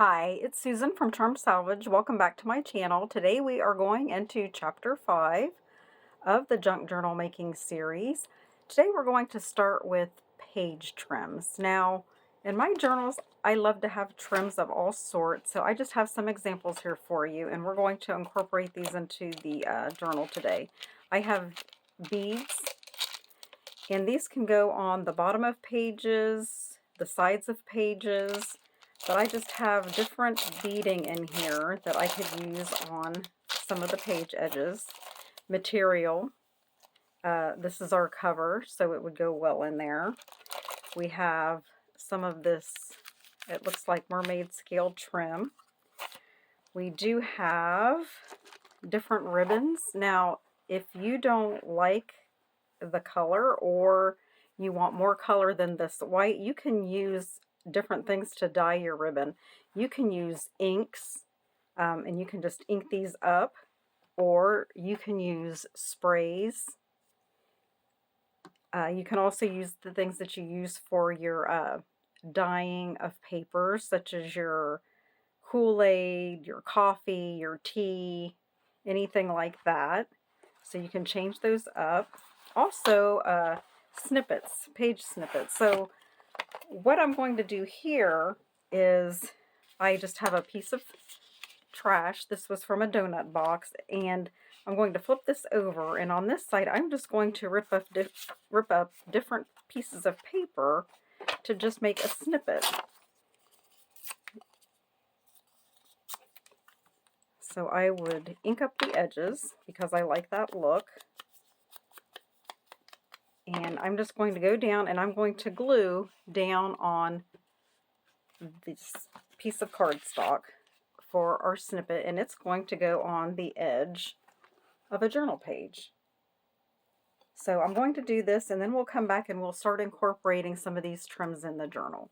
Hi, it's Susan from Charm Salvage. Welcome back to my channel. Today we are going into chapter 5 of the junk journal making series. Today we're going to start with page trims. Now, in my journals, I love to have trims of all sorts, so I just have some examples here for you, and we're going to incorporate these into the journal today. I have beads, and these can go on the bottom of pages, the sides of pages, but I just have different beading in here that I could use on some of the page edges. Material. This is our cover, so it would go well in there. We have some of this, it looks like mermaid scale trim. We do have different ribbons. Now, if you don't like the color or you want more color than this white, you can use different things to dye your ribbon. You can use inks, and you can just ink these up, or you can use sprays. You can also use the things that you use for your dyeing of papers, such as your Kool-Aid, your coffee, your tea, anything like that. So you can change those up. Also, snippets, page snippets. So what I'm going to do here is I just have a piece of trash. This was from a donut box, and I'm going to flip this over, and on this side I'm just going to rip up different pieces of paper to just make a snippet. So I would ink up the edges because I like that look. And I'm just going to go down and I'm going to glue down on this piece of cardstock for our snippet, and it's going to go on the edge of a journal page. So I'm going to do this, and then we'll come back and we'll start incorporating some of these trims in the journal.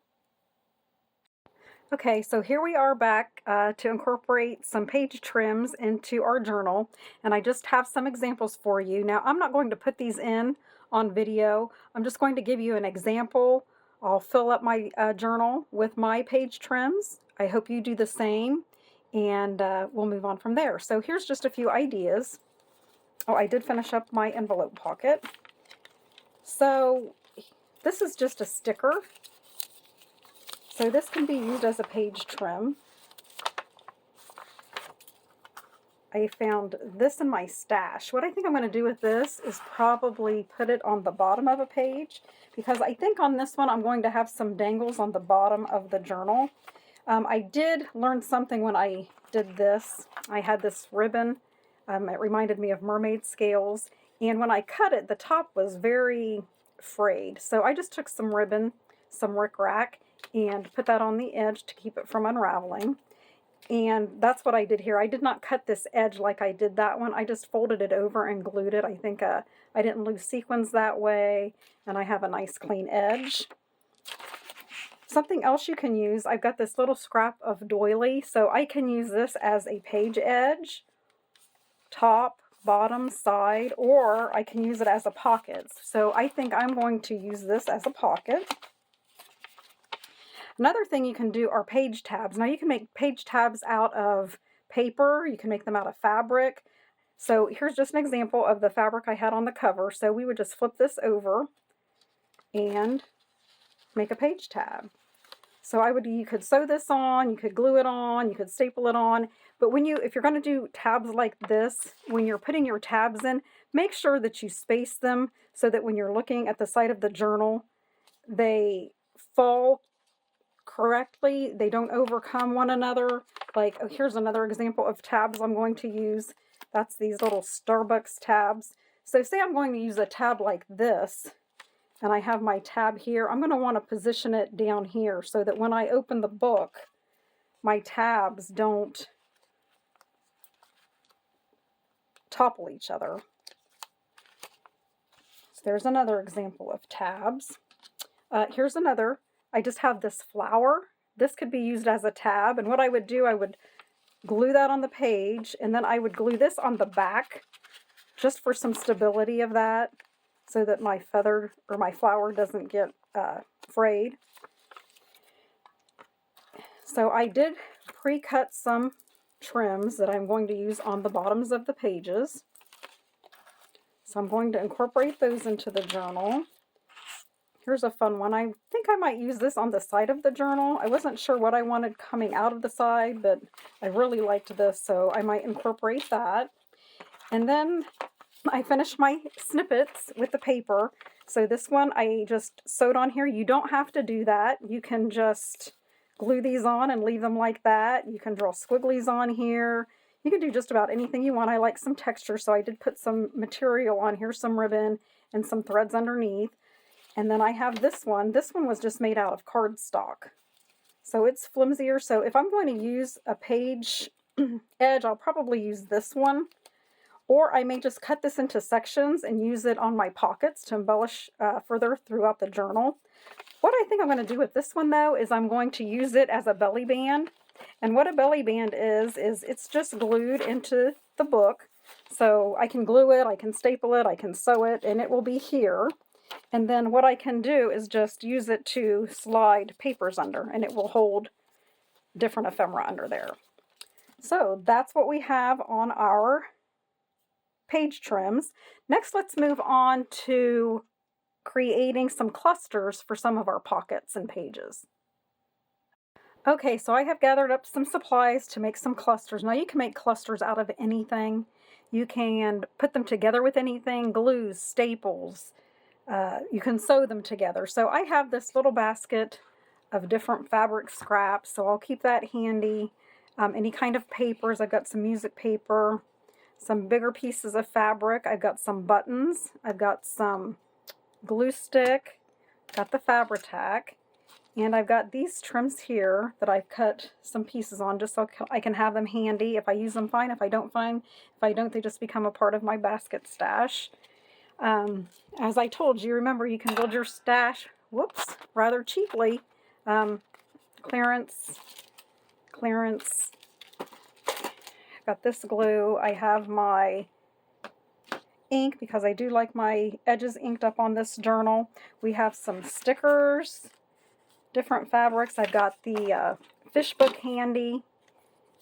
Okay, so here we are back to incorporate some page trims into our journal, and I just have some examples for you. Now, I'm not going to put these in on video. I'm just going to give you an example. I'll fill up my journal with my page trims. I hope you do the same, and we'll move on from there. So here's just a few ideas. Oh, I did finish up my envelope pocket. So this is just a sticker. So this can be used as a page trim. I found this in my stash. What I think I'm going to do with this is probably put it on the bottom of a page, because I think on this one I'm going to have some dangles on the bottom of the journal. I did learn something when I did this. I had this ribbon. It reminded me of mermaid scales, and when I cut it, the top was very frayed. So I just took some ribbon, some rickrack, and put that on the edge to keep it from unraveling. And that's what I did here. I did not cut this edge like I did that one. I just folded it over and glued it. I think I didn't lose sequins that way, and I have a nice clean edge. Something else you can use, I've got this little scrap of doily, so I can use this as a page edge, top, bottom, side, or I can use it as a pocket. So I think I'm going to use this as a pocket. Another thing you can do are page tabs. Now you can make page tabs out of paper, you can make them out of fabric. So here's just an example of the fabric I had on the cover. So we would just flip this over and make a page tab. So you could sew this on, you could glue it on, you could staple it on, but if you're going to do tabs like this, when you're putting your tabs in, make sure that you space them so that when you're looking at the side of the journal, they fall correctly, they don't overcome one another. Like, oh, here's another example of tabs I'm going to use. That's these little Starbucks tabs. So say I'm going to use a tab like this, and I have my tab here. I'm going to want to position it down here so that when I open the book, my tabs don't topple each other. So there's another example of tabs. Here's another. I just have this flower. This could be used as a tab, and what I would do, I would glue that on the page, and then I would glue this on the back just for some stability of that, so that my feather or my flower doesn't get frayed. So I did pre-cut some trims that I'm going to use on the bottoms of the pages. So I'm going to incorporate those into the journal. Here's a fun one. I think I might use this on the side of the journal. I wasn't sure what I wanted coming out of the side, but I really liked this, so I might incorporate that. And then I finished my snippets with the paper. So this one I just sewed on here. You don't have to do that. You can just glue these on and leave them like that. You can draw squigglies on here. You can do just about anything you want. I like some texture, so I did put some material on here, some ribbon and some threads underneath. And then I have this one. This one was just made out of cardstock. So it's flimsier. So if I'm going to use a page edge, I'll probably use this one. Or I may just cut this into sections and use it on my pockets to embellish further throughout the journal. What I think I'm going to do with this one, though, is I'm going to use it as a belly band. And what a belly band is it's just glued into the book. So I can glue it, I can staple it, I can sew it, and it will be here. And then what I can do is just use it to slide papers under, and it will hold different ephemera under there. So that's what we have on our page trims. Next, let's move on to creating some clusters for some of our pockets and pages. Okay, so I have gathered up some supplies to make some clusters. Now you can make clusters out of anything. You can put them together with anything, glues, staples. You can sew them together. So I have this little basket of different fabric scraps, so I'll keep that handy. Any kind of papers. I've got some music paper, some bigger pieces of fabric. I've got some buttons. I've got some glue stick. Got the Fabri-Tac. And I've got these trims here that I've cut some pieces on just so I can have them handy. If I use them, fine. If I don't, they just become a part of my basket stash. As I told you, remember, you can build your stash, rather cheaply. Clearance. Got this glue. I have my ink because I do like my edges inked up on this journal. We have some stickers, different fabrics. I've got the fish book handy.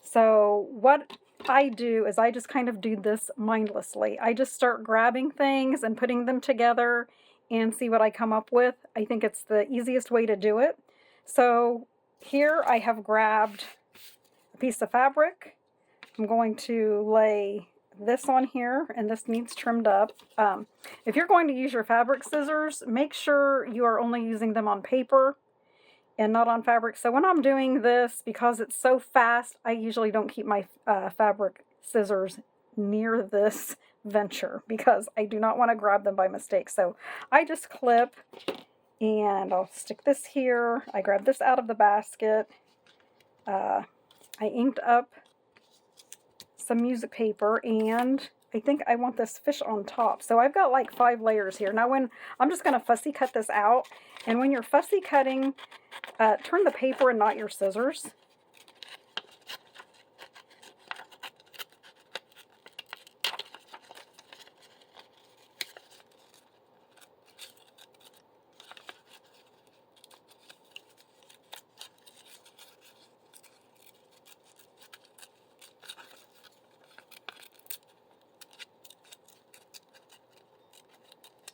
So what I do is I just kind of do this mindlessly. I just start grabbing things and putting them together and see what I come up with. I think it's the easiest way to do it. So here I have grabbed a piece of fabric. I'm going to lay this on here, and this needs trimmed up. If you're going to use your fabric scissors, make sure you are only using them on paper and not on fabric. So when I'm doing this, because it's so fast, I usually don't keep my fabric scissors near this venture because I do not want to grab them by mistake. So I just clip, and I'll stick this here. I grab this out of the basket. I inked up some music paper, and I think I want this fish on top. So I've got like 5 layers here. Now I'm just going to fussy cut this out. And when you're fussy cutting, turn the paper and not your scissors.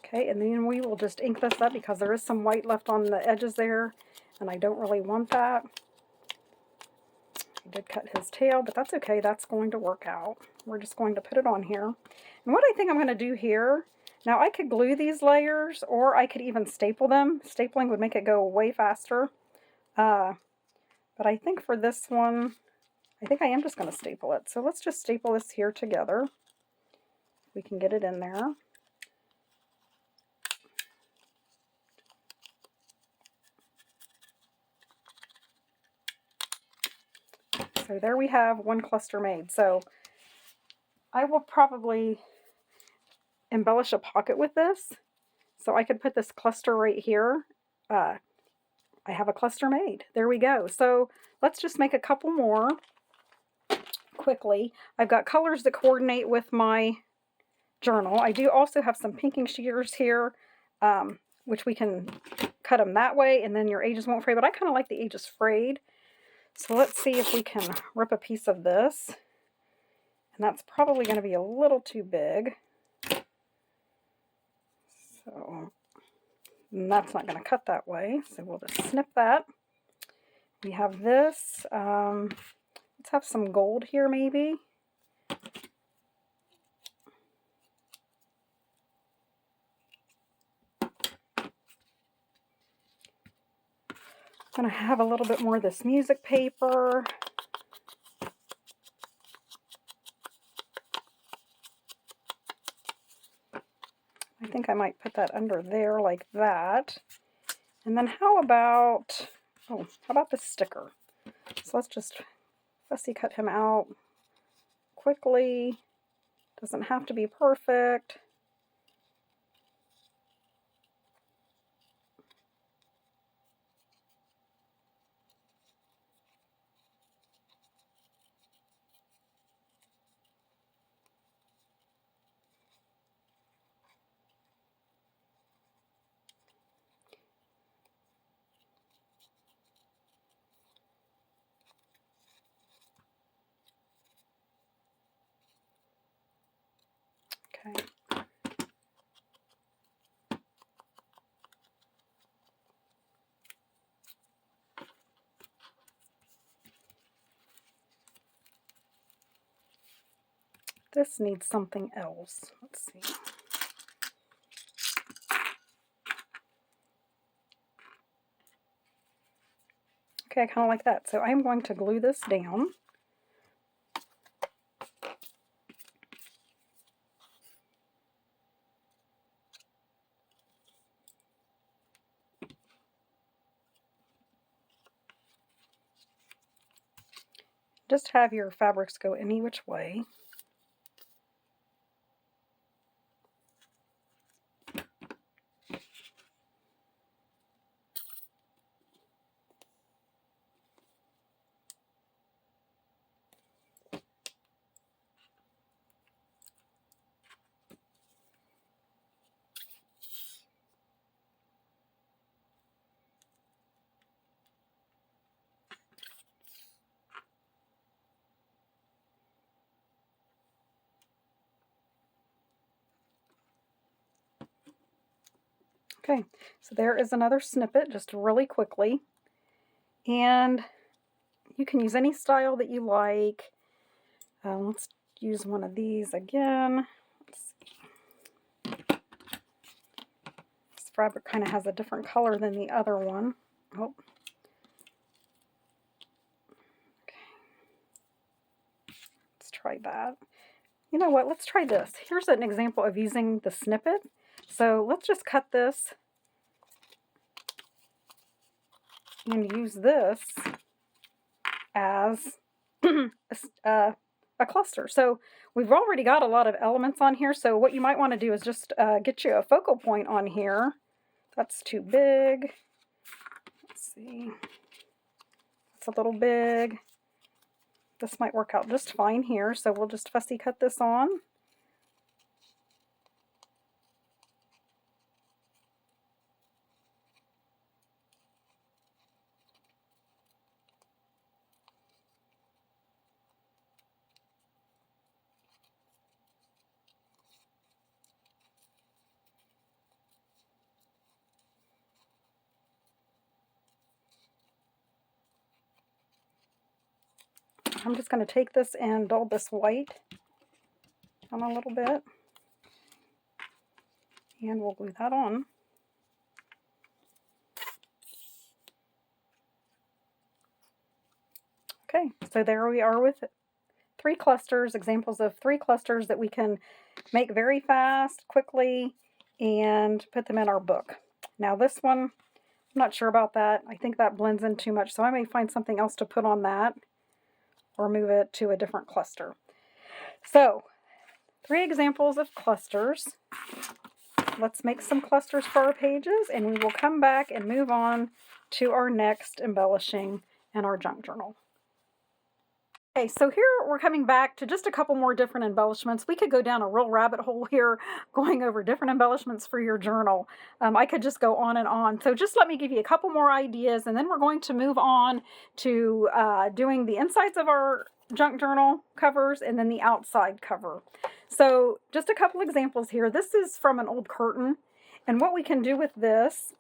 Okay, and then we will just ink this up because there is some white left on the edges there, and I don't really want that. I did cut his tail, but that's okay. That's going to work out. We're just going to put it on here. And what I think I'm going to do here, now I could glue these layers, or I could even staple them. Stapling would make it go way faster. But I think for this one, I think I am just going to staple it. So let's just staple this here together. We can get it in there. So there we have one cluster made. So I will probably embellish a pocket with this. So I could put this cluster right here. I have a cluster made. There we go. So let's just make a couple more quickly. I've got colors that coordinate with my journal. I do also have some pinking shears here, which we can cut them that way, and then your edges won't fray. But I kind of like the edges frayed. So let's see if we can rip a piece of this. And that's probably going to be a little too big. So that's not going to cut that way. So we'll just snip that. We have this. Let's have some gold here maybe. I'm going to have a little bit more of this music paper. I think I might put that under there like that. And then how about the sticker? So let's just fussy cut him out quickly. Doesn't have to be perfect. Okay. This needs something else. Let's see. Okay, I kind of like that. So I'm going to glue this down. Just have your fabrics go any which way. Okay, so there is another snippet, just really quickly. And you can use any style that you like. Let's use one of these again. Let's see. This fabric kind of has a different color than the other one. Oh. Okay. Let's try that. You know what? Let's try this. Here's an example of using the snippet. So let's just cut this and use this as a cluster. So we've already got a lot of elements on here. So what you might want to do is just get you a focal point on here. That's too big. Let's see. It's a little big. This might work out just fine here. So we'll just fussy cut this on. I'm just going to take this and dull this white on a little bit. And we'll glue that on. Okay, so there we are with 3 clusters, examples of 3 clusters that we can make very fast, quickly, and put them in our book. Now this one, I'm not sure about that. I think that blends in too much, so I may find something else to put on that or move it to a different cluster. So, 3 examples of clusters. Let's make some clusters for our pages, and we will come back and move on to our next embellishing in our junk journal. Okay, so here we're coming back to just a couple more different embellishments. We could go down a real rabbit hole here going over different embellishments for your journal. I could just go on and on. So just let me give you a couple more ideas, and then we're going to move on to doing the insides of our junk journal covers and then the outside cover. So just a couple examples here. This is from an old curtain, and what we can do with this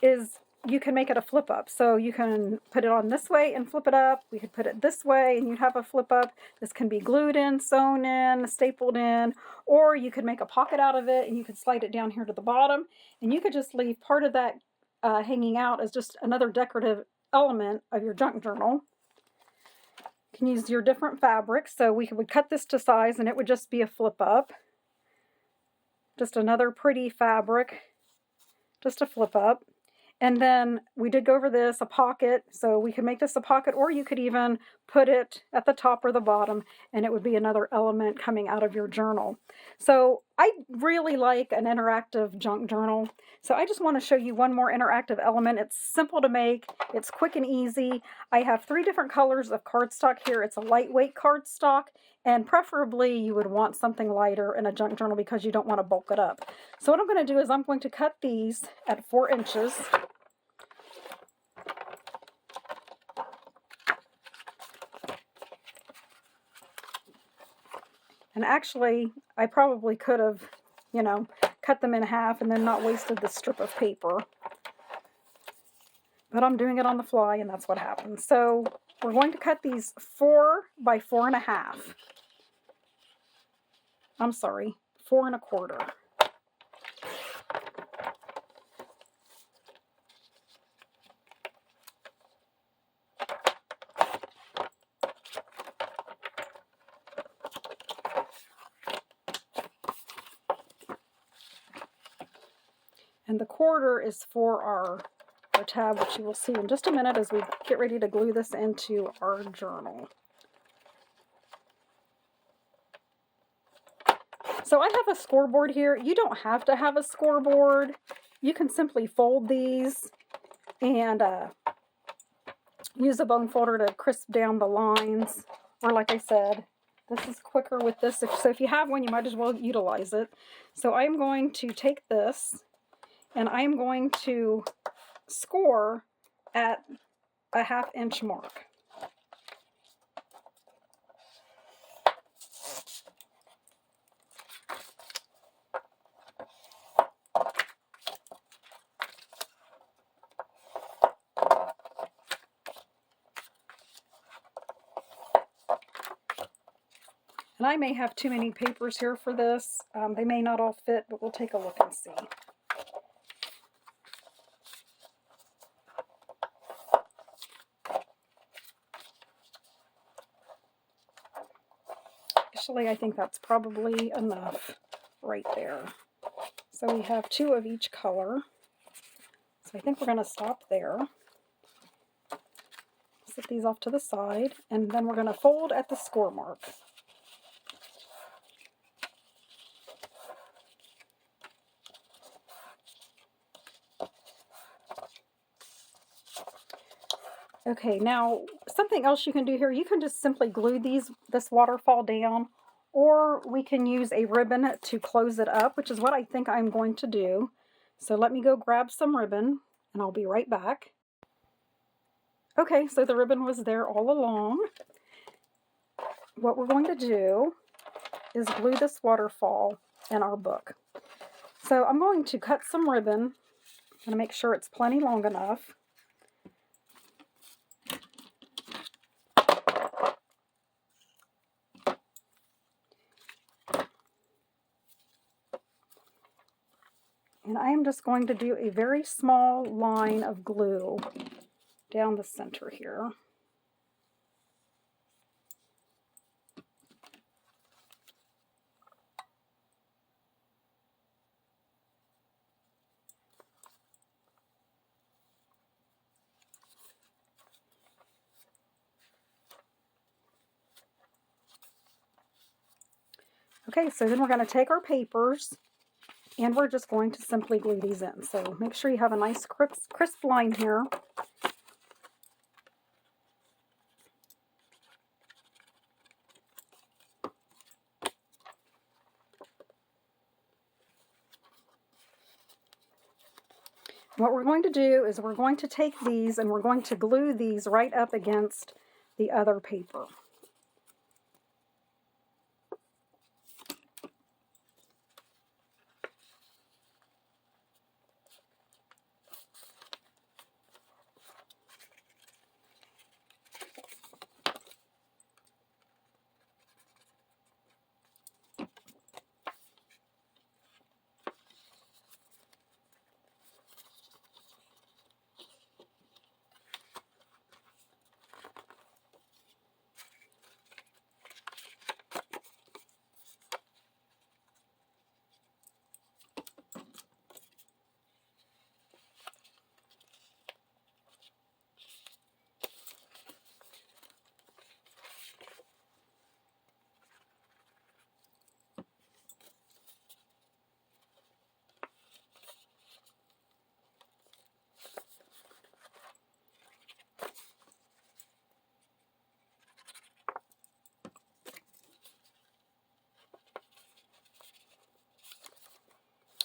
is you can make it a flip up. So you can put it on this way and flip it up. We could put it this way and you'd have a flip up. This can be glued in, sewn in, stapled in, or you could make a pocket out of it and you could slide it down here to the bottom, and you could just leave part of that hanging out as just another decorative element of your junk journal. You can use your different fabrics. So we would cut this to size and it would just be a flip up. Just another pretty fabric, just a flip up. And then we did go over this, a pocket, so we could make this a pocket, or you could even put it at the top or the bottom, and it would be another element coming out of your journal. So I really like an interactive junk journal. So I just want to show you one more interactive element. It's simple to make, it's quick and easy. I have 3 different colors of cardstock here. It's a lightweight cardstock, and preferably you would want something lighter in a junk journal because you don't want to bulk it up. So what I'm going to do is I'm going to cut these at 4 inches. And actually, I probably could have, cut them in half and then not wasted the strip of paper. But I'm doing it on the fly, and that's what happens. So we're going to cut these 4 by 4.5. I'm sorry, 4 1/4. And the 1/4 is for our tab, which you will see in just a minute as we get ready to glue this into our journal. So I have a scoreboard here. You don't have to have a scoreboard. You can simply fold these and use a bone folder to crisp down the lines. Or like I said, this is quicker with this. So if you have one, you might as well utilize it. So I'm going to take this and I'm going to score at a 1/2 inch mark. And I may have too many papers here for this. They may not all fit, but we'll take a look and see. Actually, I think that's probably enough right there. So we have 2 of each color. So I think we're going to stop there. Set these off to the side, and then we're going to fold at the score mark. Okay, now something else you can do here, you can just simply glue this waterfall down, or we can use a ribbon to close it up, which is what I think I'm going to do. So let me go grab some ribbon, and I'll be right back. Okay, so the ribbon was there all along. What we're going to do is glue this waterfall in our book. So I'm going to cut some ribbon. I'm going to make sure it's plenty long enough. And I am just going to do a very small line of glue down the center here. Okay, so then we're going to take our papers and we're just going to simply glue these in. So make sure you have a nice crisp line here. what we're going to do is we're going to take these and we're going to glue these right up against the other paper.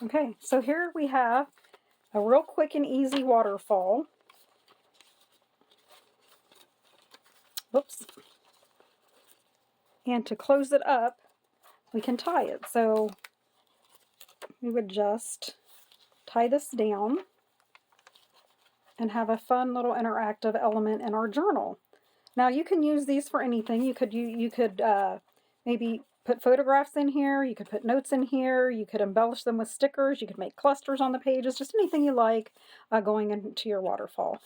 Okay, so here we have a real quick and easy waterfall. Whoops. And to close it up, we can tie it. So we would just tie this down and have a fun little interactive element in our journal. Now you can use these for anything. You could maybe put photographs in here, you could put notes in here, you could embellish them with stickers, you could make clusters on the pages, just anything you like going into your waterfall.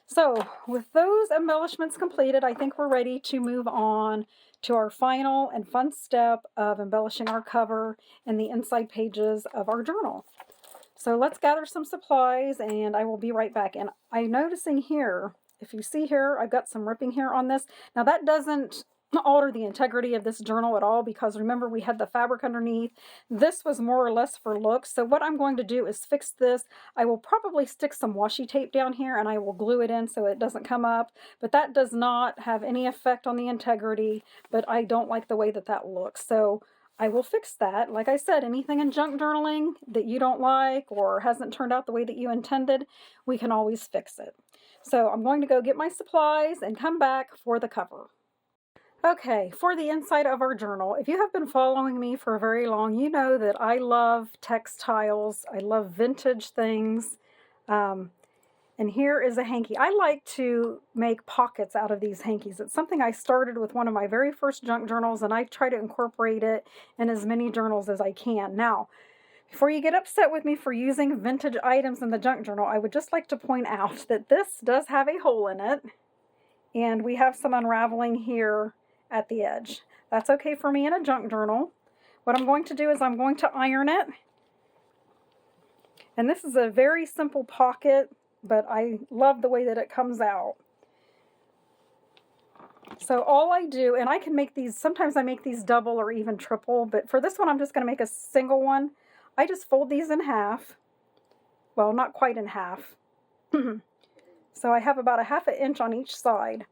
So with those embellishments completed, I think we're ready to move on to our final and fun step of embellishing our cover and the inside pages of our journal. So let's gather some supplies and I will be right back. And I'm noticing here, if you see here, I've got some ripping here on this. Now that doesn't alter the integrity of this journal at all, because remember we had the fabric underneath. This was more or less for looks. So what I'm going to do is fix this. I will probably stick some washi tape down here and I will glue it in so it doesn't come up, but that does not have any effect on the integrity, but I don't like the way that that looks. So I will fix that. Like I said, anything in junk journaling that you don't like or hasn't turned out the way that you intended, we can always fix it. So I'm going to go get my supplies and come back for the cover. Okay, for the inside of our journal, if you have been following me for very long, you know that I love textiles. I love vintage things. And here is a hanky. I like to make pockets out of these hankies. It's something I started with one of my very first junk journals, and I try to incorporate it in as many journals as I can. Now, before you get upset with me for using vintage items in the junk journal, I would just like to point out that this does have a hole in it, and we have some unraveling here at the edge. That's okay for me in a junk journal. What I'm going to do is I'm going to iron it. And this is a very simple pocket, but I love the way that it comes out. So all I do, and I can make these, sometimes I make these double or even triple, but for this one I'm just going to make a single one. I just fold these in half. Well, not quite in half. So I have about a ½ inch on each side.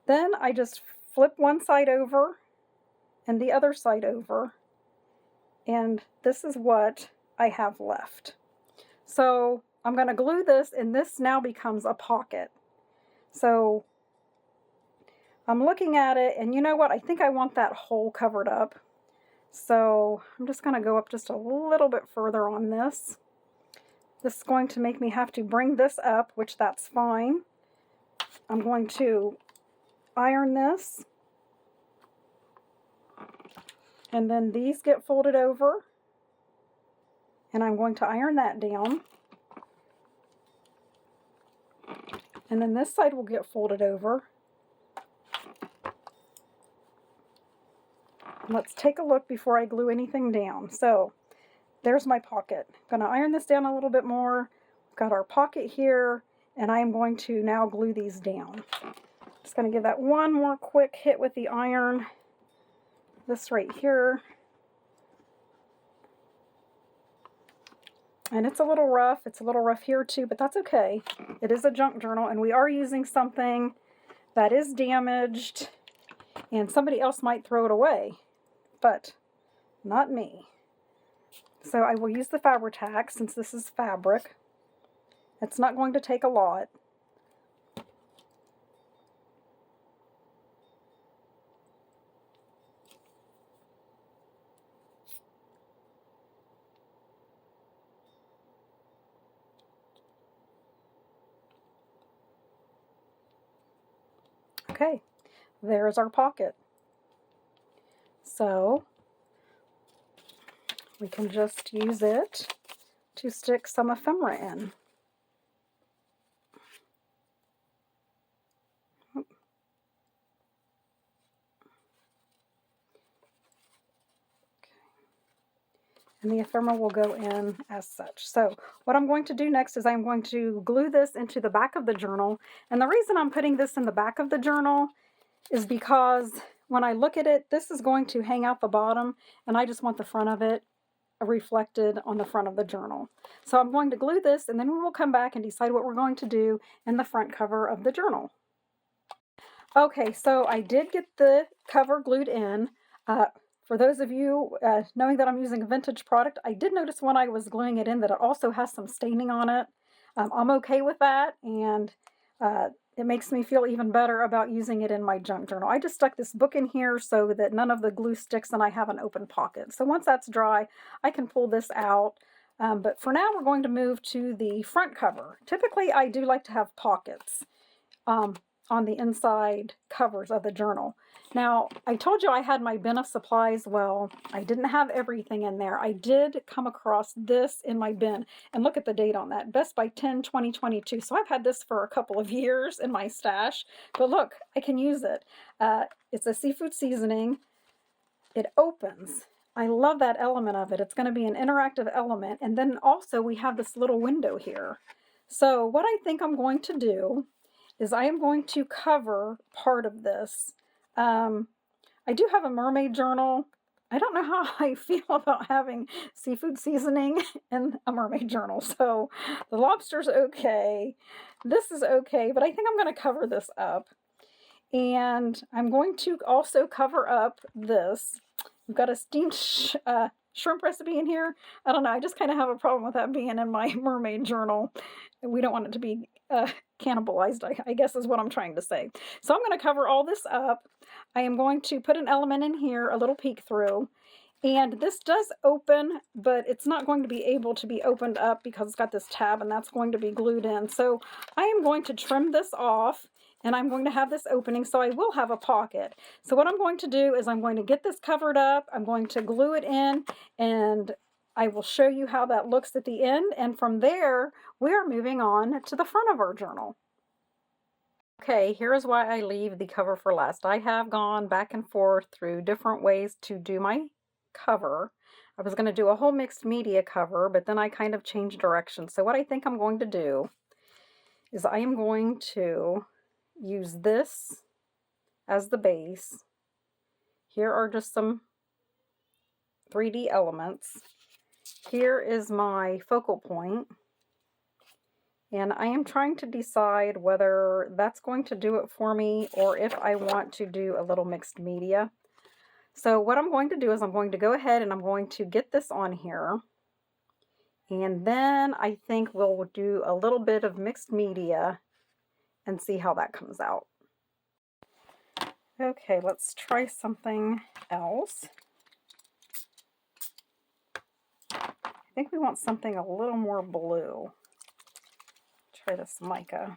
Then I just flip one side over and the other side over, and this is what I have left. So I'm going to glue this, and this now becomes a pocket. So I'm looking at it, and you know what? I think I want that hole covered up. So I'm just going to go up just a little bit further on this. This is going to make me have to bring this up, which that's fine. I'm going to iron this, and then these get folded over, and I'm going to iron that down, and then this side will get folded over. Let's take a look before I glue anything down. So there's my pocket. I'm going to iron this down a little bit more. We've got our pocket here, and I am going to now glue these down. Just going to give that one more quick hit with the iron. This right here. And it's a little rough. It's a little rough here too, but that's okay. It is a junk journal, and we are using something that is damaged, and somebody else might throw it away, but not me. So I will use the Fabri-Tac since this is fabric. It's not going to take a lot. Okay, there's our pocket. So we can just use it to stick some ephemera in. And the ephemera will go in as such. So what I'm going to do next is I'm going to glue this into the back of the journal. And the reason I'm putting this in the back of the journal is because when I look at it, this is going to hang out the bottom, and I just want the front of it reflected on the front of the journal. So I'm going to glue this, and then we will come back and decide what we're going to do in the front cover of the journal. Okay, so I did get the cover glued in. For those of you knowing that I'm using a vintage product, I did notice when I was gluing it in that it also has some staining on it. I'm okay with that, and it makes me feel even better about using it in my junk journal. I just stuck this book in here so that none of the glue sticks and I have an open pocket. So once that's dry, I can pull this out. But for now, we're going to move to the front cover. Typically, I do like to have pockets on the inside covers of the journal. Now, I told you I had my bin of supplies. Well, I didn't have everything in there. I did come across this in my bin, and look at the date on that, Best by 10/2022. So I've had this for a couple of years in my stash, but look, I can use it. It's a seafood seasoning. It opens. I love that element of it. It's going to be an interactive element, and then also we have this little window here. So what I think I'm going to do is I am going to cover part of this. I do have a mermaid journal. I don't know how I feel about having seafood seasoning in a mermaid journal. So the lobster's okay. This is okay, but I think I'm going to cover this up. And I'm going to also cover up this. We've got a steamed shrimp recipe in here. I don't know. I just kind of have a problem with that being in my mermaid journal. We don't want it to be cannibalized, I guess is what I'm trying to say. So I'm going to cover all this up. I am going to put an element in here, a little peek through. And this does open, but it's not going to be able to be opened up because it's got this tab and that's going to be glued in. So I am going to trim this off, and I'm going to have this opening, so I will have a pocket. So what I'm going to do is I'm going to get this covered up, I'm going to glue it in, and I will show you how that looks at the end. And from there, we are moving on to the front of our journal. Okay, here's why I leave the cover for last. I have gone back and forth through different ways to do my cover. I was going to do a whole mixed media cover, but then I kind of changed direction. So what I think I'm going to do is I am going to use this as the base. Here are just some 3D elements. Here is my focal point. And I am trying to decide whether that's going to do it for me or if I want to do a little mixed media. So what I'm going to do is I'm going to go ahead and I'm going to get this on here. And then I think we'll do a little bit of mixed media and see how that comes out. Okay, let's try something else. I think we want something a little more blue. Try this mica.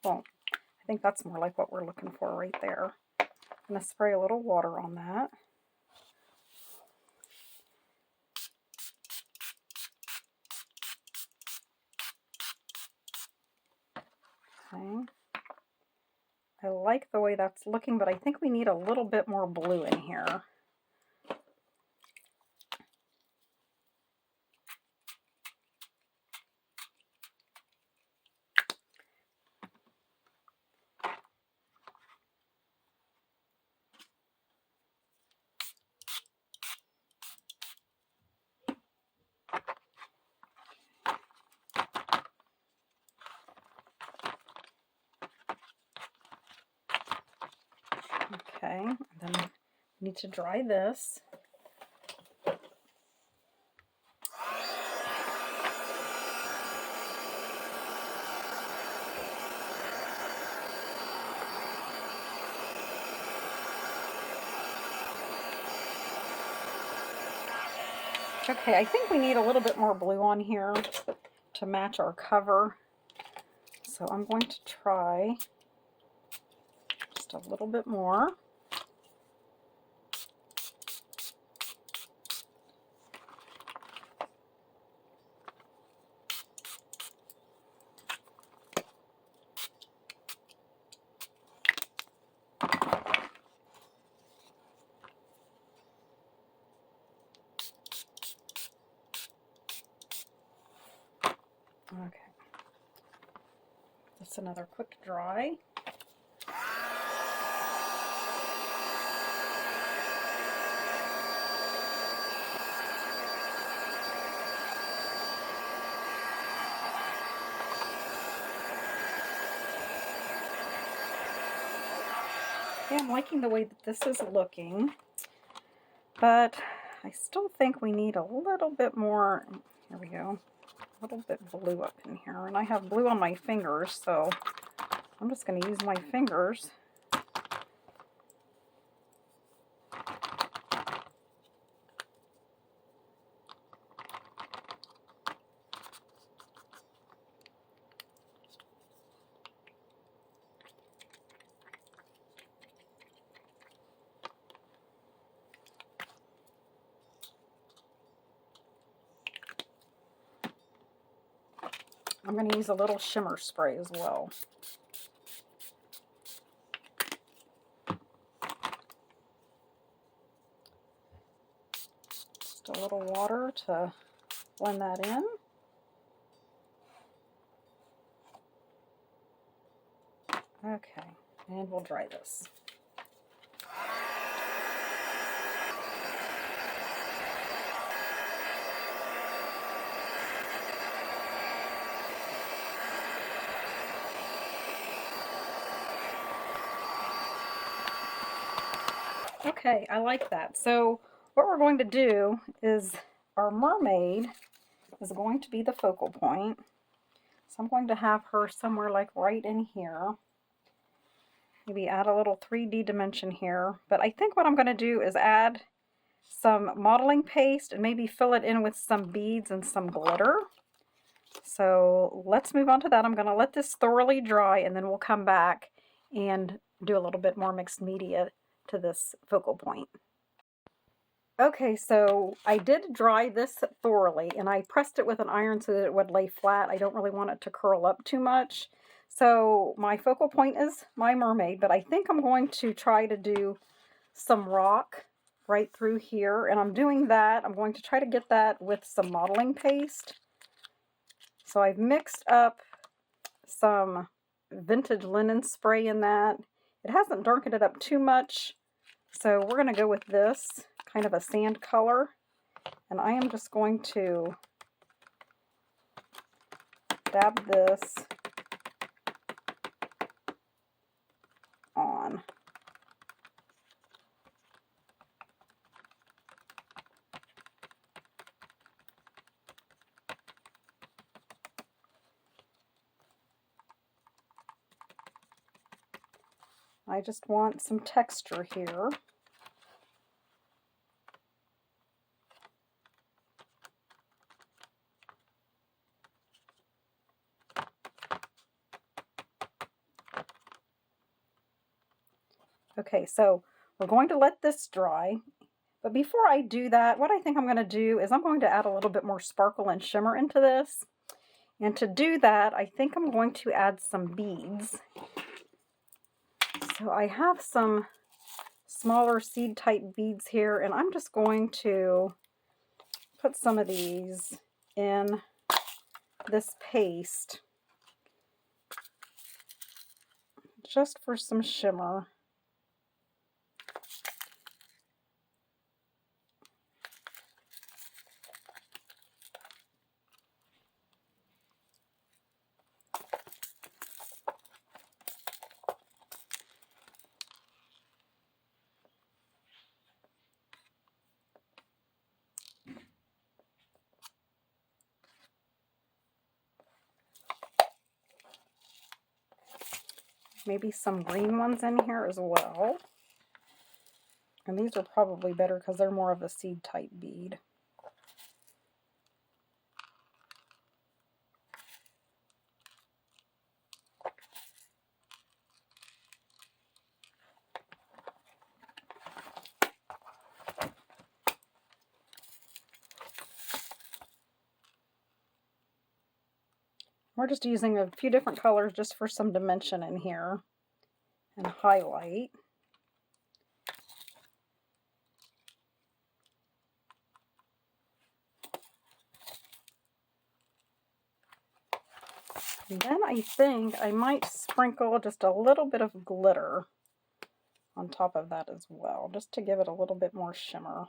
Well, I think that's more like what we're looking for right there. I'm going to spray a little water on that. Okay. I like the way that's looking, but I think we need a little bit more blue in here. Okay, and then we need to dry this. Okay, I think we need a little bit more blue on here to match our cover. So I'm going to try just a little bit more. Okay, just another quick dry. Yeah, I'm liking the way that this is looking, but I still think we need a little bit more. Here we go. A little bit blue up in here, and I have blue on my fingers, so I'm just going to use my fingers. I'm going to use a little shimmer spray as well. Just a little water to blend that in. Okay, and we'll dry this. Okay, I like that. So what we're going to do is our mermaid is going to be the focal point. So I'm going to have her somewhere like right in here. Maybe add a little 3D dimension here. But I think what I'm going to do is add some modeling paste and maybe fill it in with some beads and some glitter. So let's move on to that. I'm going to let this thoroughly dry, and then we'll come back and do a little bit more mixed media to this focal point. Okay, so I did dry this thoroughly, and I pressed it with an iron so that it would lay flat. I don't really want it to curl up too much. So my focal point is my mermaid, but I think I'm going to try to do some rock right through here, and I'm doing that. I'm going to try to get that with some modeling paste. So I've mixed up some vintage linen spray in that. It hasn't darkened it up too much, so we're going to go with this kind of a sand color, and I am just going to dab this on. I just want some texture here. Okay, so we're going to let this dry, but before I do that, what I think I'm going to do is I'm going to add a little bit more sparkle and shimmer into this. And to do that, I think I'm going to add some beads. So I have some smaller seed type beads here, and I'm just going to put some of these in this paste just for some shimmer. Maybe some green ones in here as well. And these are probably better because they're more of a seed type bead. We're just using a few different colors just for some dimension in here and highlight. And then I think I might sprinkle just a little bit of glitter on top of that as well, just to give it a little bit more shimmer.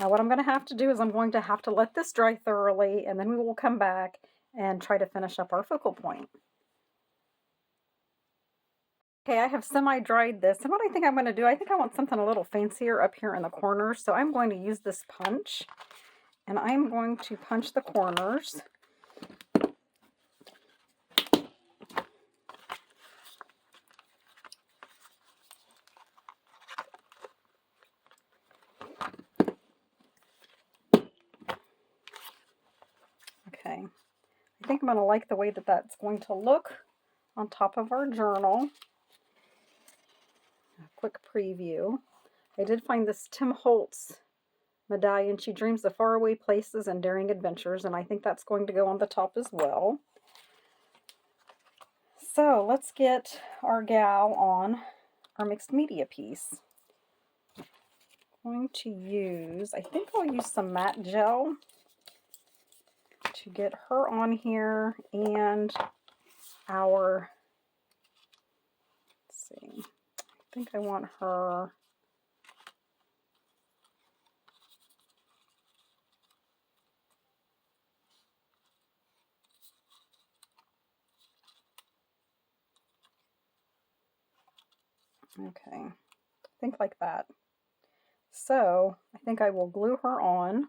Now what I'm going to have to do is I'm going to have to let this dry thoroughly, and then we will come back and try to finish up our focal point. Okay, I have semi-dried this, and what I think I'm going to do, I think I want something a little fancier up here in the corners, so I'm going to use this punch, and I'm going to punch the corners. Okay, I think I'm going to like the way that that's going to look on top of our journal. A quick preview. I did find this Tim Holtz medallion, She Dreams of Faraway Places and Daring Adventures, and I think that's going to go on the top as well. So let's get our gal on our mixed media piece. I'm going to use, I think I'll use some matte gel to get her on here, and our, let's see, I think I want her, okay, I think like that. So I think I will glue her on,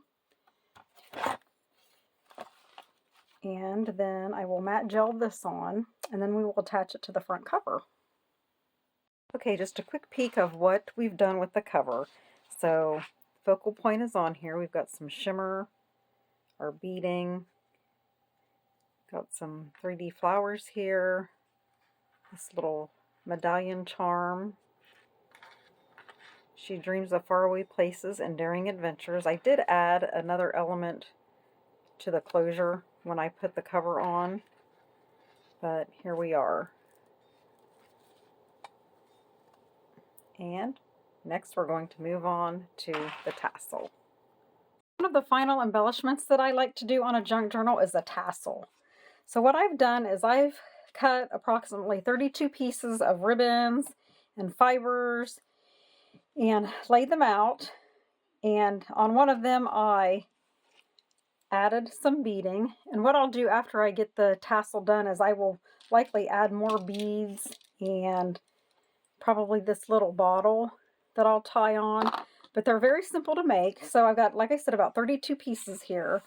and then I will matte gel this on, and then we will attach it to the front cover. Okay, just a quick peek of what we've done with the cover. So focal point is on here. We've got some shimmer, our beading, got some 3D flowers here, this little medallion charm. She Dreams of Faraway Places and Daring Adventures. I did add another element to the closure when I put the cover on, but here we are. And next we're going to move on to the tassel. One of the final embellishments that I like to do on a junk journal is a tassel. So what I've done is I've cut approximately 32 pieces of ribbons and fibers and laid them out, and on one of them I added some beading, and what I'll do after I get the tassel done is I will likely add more beads and probably this little bottle that I'll tie on, but they're very simple to make. So I've got, like I said, about 32 pieces here,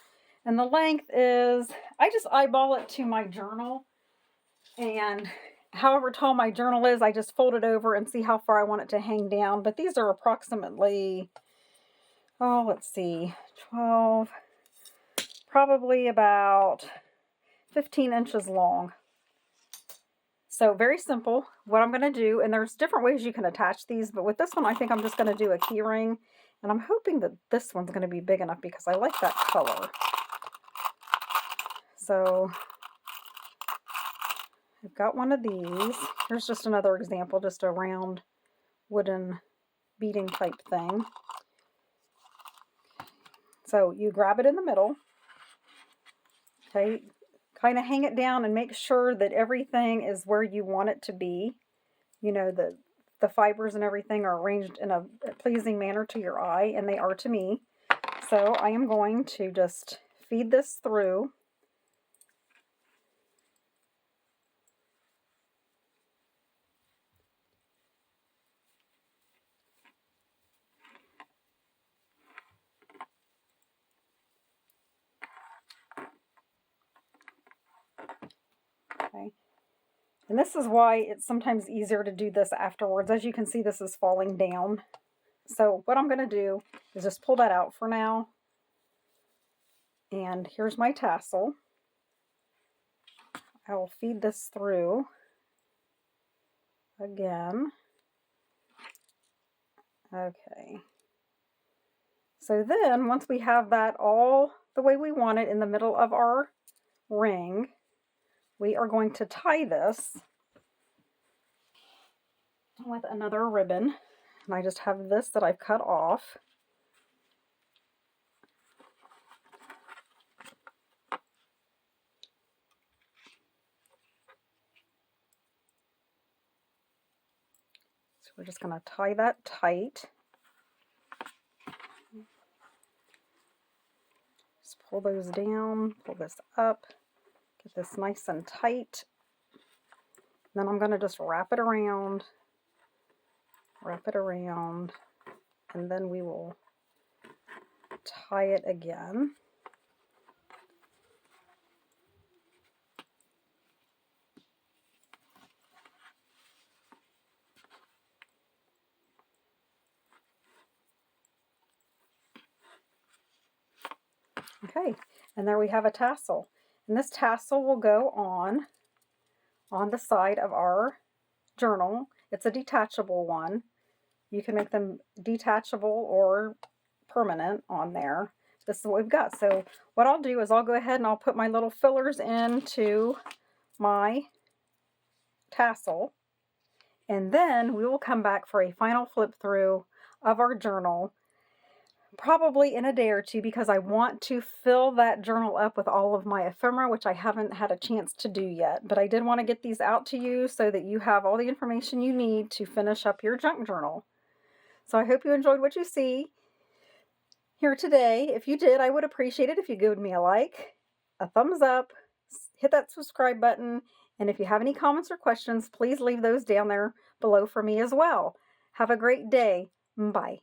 and the length is, I just eyeball it to my journal, and however tall my journal is, I just fold it over and see how far I want it to hang down. But these are approximately, oh, let's see, 12, probably about 15 inches long. So very simple. What I'm going to do, and there's different ways you can attach these, but with this one I think I'm just going to do a key ring, and I'm hoping that this one's going to be big enough because I like that color. So I've got one of these. Here's just another example, just a round wooden beading type thing. So you grab it in the middle, okay, kind of hang it down and make sure that everything is where you want it to be. You know, the fibers and everything are arranged in a pleasing manner to your eye, and they are to me. So I am going to just feed this through. Okay. And this is why it's sometimes easier to do this afterwards. As you can see, this is falling down. So what I'm going to do is just pull that out for now. And here's my tassel. I will feed this through again. Okay. So then, once we have that all the way we want it in the middle of our ring, we are going to tie this with another ribbon. And I just have this that I've cut off. So we're just going to tie that tight. Just pull those down, pull this up, get this nice and tight. Then I'm going to just wrap it around, and then we will tie it again. Okay, and there we have a tassel. And this tassel will go on the side of our journal. It's a detachable one. You can make them detachable or permanent on there. This is what we've got. So what I'll do is I'll go ahead and I'll put my little fillers into my tassel, and then we will come back for a final flip through of our journal, probably in a day or two, because I want to fill that journal up with all of my ephemera, which I haven't had a chance to do yet. But I did want to get these out to you so that you have all the information you need to finish up your junk journal. So I hope you enjoyed what you see here today. If you did, I would appreciate it if you gave me a like, a thumbs up, hit that subscribe button, and if you have any comments or questions, please leave those down there below for me as well. Have a great day. Bye.